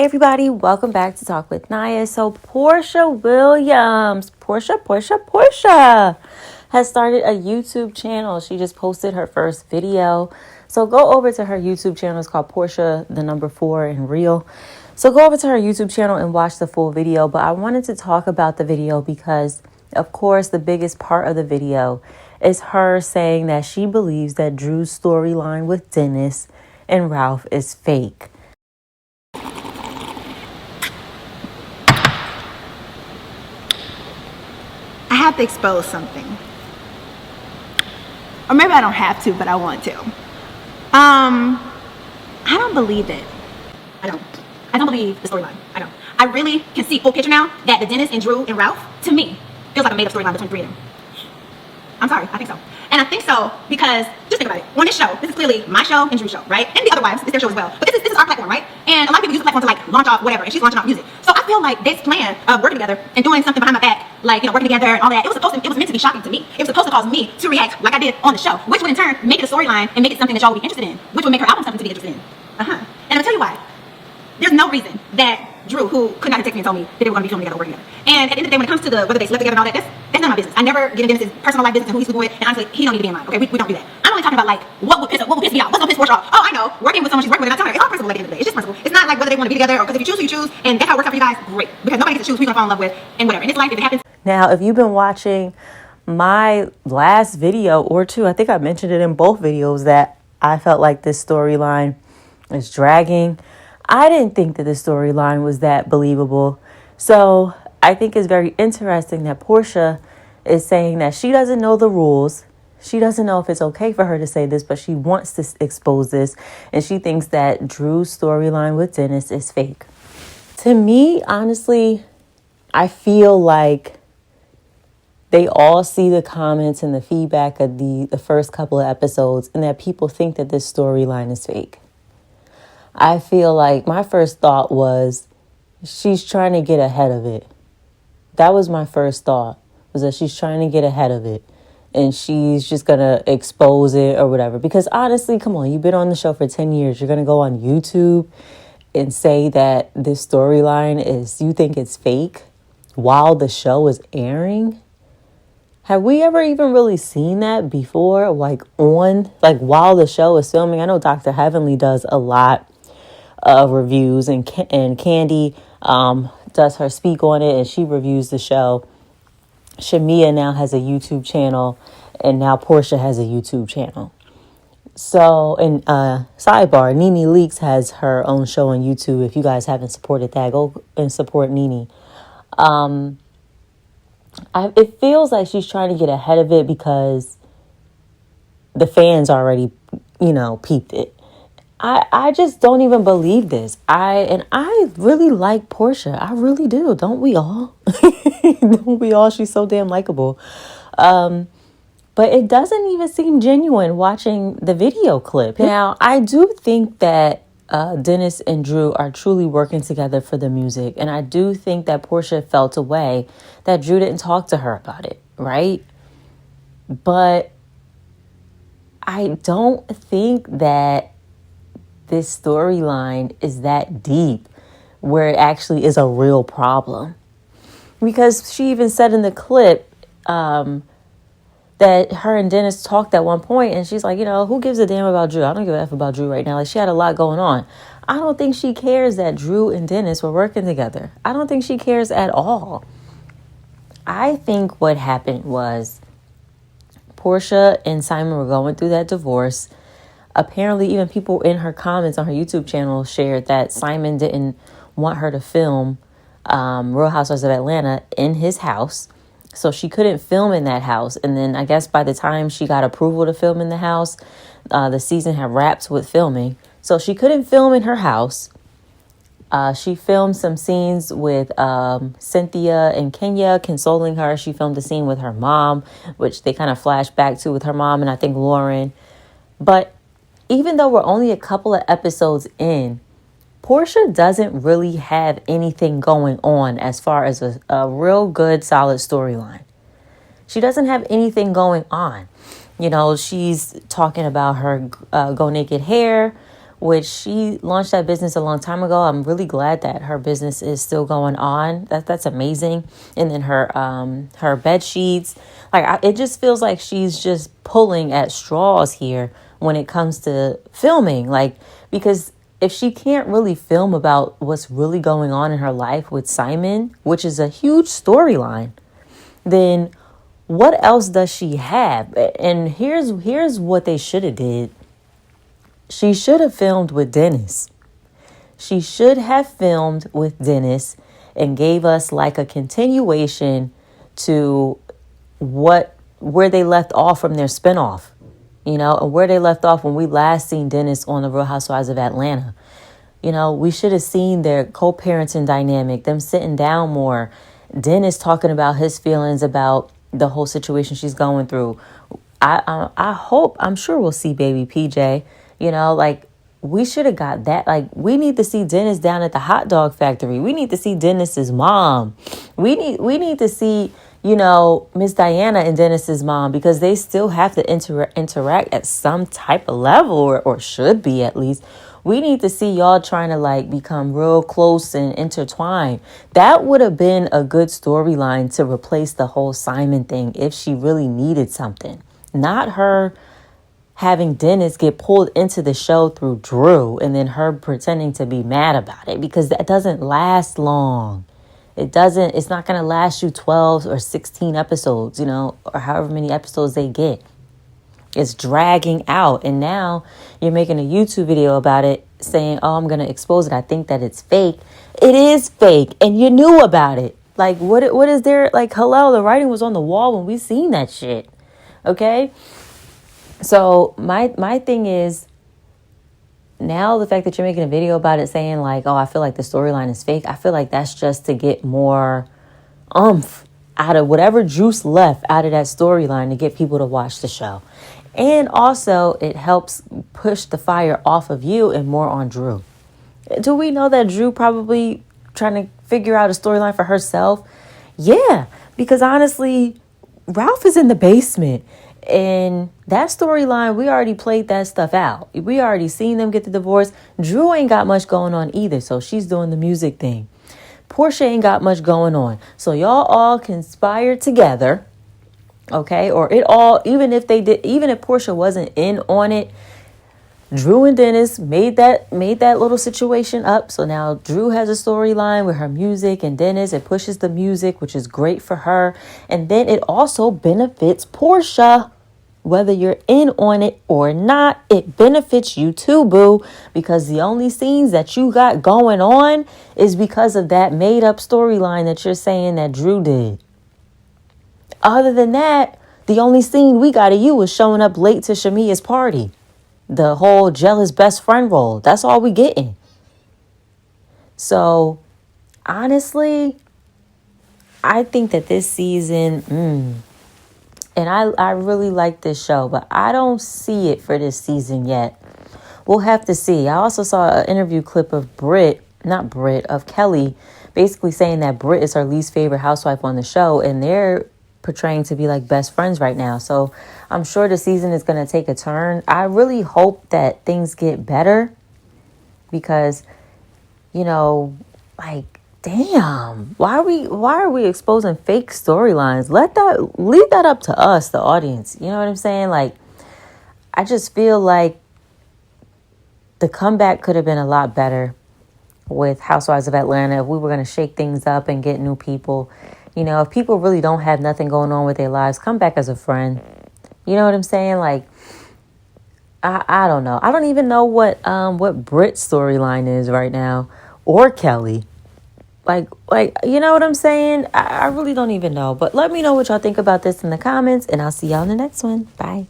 everybody, welcome back to Talk With Nia. So Porsha has started a YouTube channel. She just posted her first video. So go over to her YouTube channel. It's called Porsha, the number 4 in real. So go over to her YouTube channel and watch the full video. But I wanted to talk about the video because, of course, the biggest part of the video is her saying that she believes that Drew's storyline with Dennis and Ralph is fake. I have to expose something. Or maybe I don't have to, but I want to. I don't believe it. I don't believe the storyline. I don't. I really can see full picture now that the Dennis and Drew and Ralph, to me, feels like a made-up storyline between three of them. I'm sorry, I think so. And I think so because, just think about it. On this show, this is clearly my show and Drew's show, right? And the other wives, it's their show as well. But this is our platform, right? And a lot of people use the platform to like launch off whatever, and she's launching off music. So I feel like this plan of working together and doing something behind my back, like, you know, working together and all that, it was meant to be shocking to me. It was supposed to cause me to react like I did on the show, which would in turn make it a storyline and make it something that y'all would be interested in, which would make her album something to be interested in. And I'm gonna tell you why. There's no reason that Drew, who could not have texted me and told me that they were going to be filming together or working together. And at the end of the day, when it comes to whether they slept together and all that, that's none of my business. I never get into Dennis's personal life business and who he's sleeping with, and honestly, he don't need to be in mine. Okay, we don't do that. I'm only talking about like what would piss me off. What's gonna piss Porsha off? Oh, I know, working with someone she's working with, and I tell her it's all principle at the end of the day. It's just principle. It's not like whether they want to be together or because if you choose who you choose, and that's how it works out for you guys. Great, because nobody gets to choose who you're gonna fall in love with and whatever. And it's life if it happens. Now, if you've been watching my last video or two, I think I mentioned it in both videos that I felt like this storyline is dragging. I didn't think that the storyline was that believable. So I think it's very interesting that Porsha is saying that she doesn't know the rules. She doesn't know if it's okay for her to say this, but she wants to expose this. And she thinks that Drew's storyline with Dennis is fake. To me, honestly, I feel like they all see the comments and the feedback of the first couple of episodes and that people think that this storyline is fake. I feel like my first thought was she's trying to get ahead of it. That was my first thought, was that she's trying to get ahead of it and she's just going to expose it or whatever. Because honestly, come on, you've been on the show for 10 years. You're going to go on YouTube and say that this storyline you think it's fake while the show is airing? Have we ever even really seen that before? Like while the show is filming? I know Dr. Heavenly does a lot of reviews and Candy does her speak on it and she reviews the show. Shamia now has a YouTube channel and now Porsha has a YouTube channel. So, and sidebar, Nene Leakes has her own show on YouTube. If you guys haven't supported that, go and support Nene. It feels like she's trying to get ahead of it because the fans already, peeped it. I just don't even believe this. I really like Porsha. I really do. Don't we all? Don't we all? She's so damn likable. But it doesn't even seem genuine watching the video clip. Now, I do think that Dennis and Drew are truly working together for the music. And I do think that Porsha felt a way that Drew didn't talk to her about it, right? But I don't think that this storyline is that deep where it actually is a real problem. Because she even said in the clip that her and Dennis talked at one point and she's like, who gives a damn about Drew? I don't give a F about Drew right now. Like, she had a lot going on. I don't think she cares that Drew and Dennis were working together. I don't think she cares at all. I think what happened was Porsha and Simon were going through that divorce. Apparently, even people in her comments on her YouTube channel shared that Simon didn't want her to film Real Housewives of Atlanta in his house. So she couldn't film in that house. And then I guess by the time she got approval to film in the house, the season had wrapped with filming. So she couldn't film in her house. She filmed some scenes with Cynthia and Kenya consoling her. She filmed a scene with her mom, which they kind of flashed back to with her mom and I think Lauren. But even though we're only a couple of episodes in, Porsha doesn't really have anything going on as far as a real good, solid storyline. She doesn't have anything going on. She's talking about her go naked hair which she launched that business a long time ago. I'm really glad that her business is still going on. That's amazing. And then her bed sheets, like it just feels like she's just pulling at straws here when it comes to filming. Like, because if she can't really film about what's really going on in her life with Simon, which is a huge storyline, then what else does she have? And here's what they should have did. She should have filmed with Dennis. She should have filmed with Dennis and gave us like a continuation to where they left off from their spinoff, and where they left off when we last seen Dennis on the Real Housewives of Atlanta. We should have seen their co-parenting dynamic, them sitting down more, Dennis talking about his feelings about the whole situation she's going through. I'm sure we'll see baby PJ. Like, we should have got that. Like, we need to see Dennis down at the hot dog factory. We need to see Dennis's mom. We need to see, Miss Diana and Dennis's mom, because they still have to interact at some type of level, or should be at least. We need to see y'all trying to like become real close and intertwined. That would have been a good storyline to replace the whole Simon thing if she really needed something. Not her having Dennis get pulled into the show through Drew and then her pretending to be mad about it, because that doesn't last long. It's not going to last you 12 or 16 episodes, or however many episodes they get. It's dragging out. And now you're making a YouTube video about it saying, oh, I'm going to expose it. I think that it's fake. It is fake. And you knew about it. Like, what is there? Like, hello, the writing was on the wall when we seen that shit. Okay. So my thing is, now the fact that you're making a video about it saying like, oh, I feel like the storyline is fake. I feel like that's just to get more oomph out of whatever juice left out of that storyline to get people to watch the show. And also it helps push the fire off of you and more on Drew. Do we know that Drew probably trying to figure out a storyline for herself? Yeah, because honestly, Ralph is in the basement. And that storyline, we already played that stuff out. We already seen them get the divorce. Drew ain't got much going on either, so she's doing the music thing. Porsha ain't got much going on. So y'all all conspired together, okay? Or it all, even if Porsha wasn't in on it, Drew and Dennis made that little situation up. So now Drew has a storyline with her music and Dennis. It pushes the music, which is great for her. And then it also benefits Porsha. Whether you're in on it or not, it benefits you too, boo. Because the only scenes that you got going on is because of that made up storyline that you're saying that Drew did. Other than that, the only scene we got of you is showing up late to Shamia's party. The whole jealous best friend role. That's all we getting. So, honestly, I think that this season, and I really like this show, but I don't see it for this season yet. We'll have to see. I also saw an interview clip of of Kelly, basically saying that Britt is her least favorite housewife on the show, and they're portraying to be like best friends right now. So I'm sure the season is going to take a turn. I really hope that things get better because, like, damn, why are we exposing fake storylines? Leave that up to us, the audience. You know what I'm saying? Like, I just feel like the comeback could have been a lot better with Housewives of Atlanta if we were going to shake things up and get new people. If people really don't have nothing going on with their lives, come back as a friend. You know what I'm saying? Like, I don't know. I don't even know what Britt's storyline is right now, or Kelly. Like, you know what I'm saying? I really don't even know. But let me know what y'all think about this in the comments, and I'll see y'all in the next one. Bye.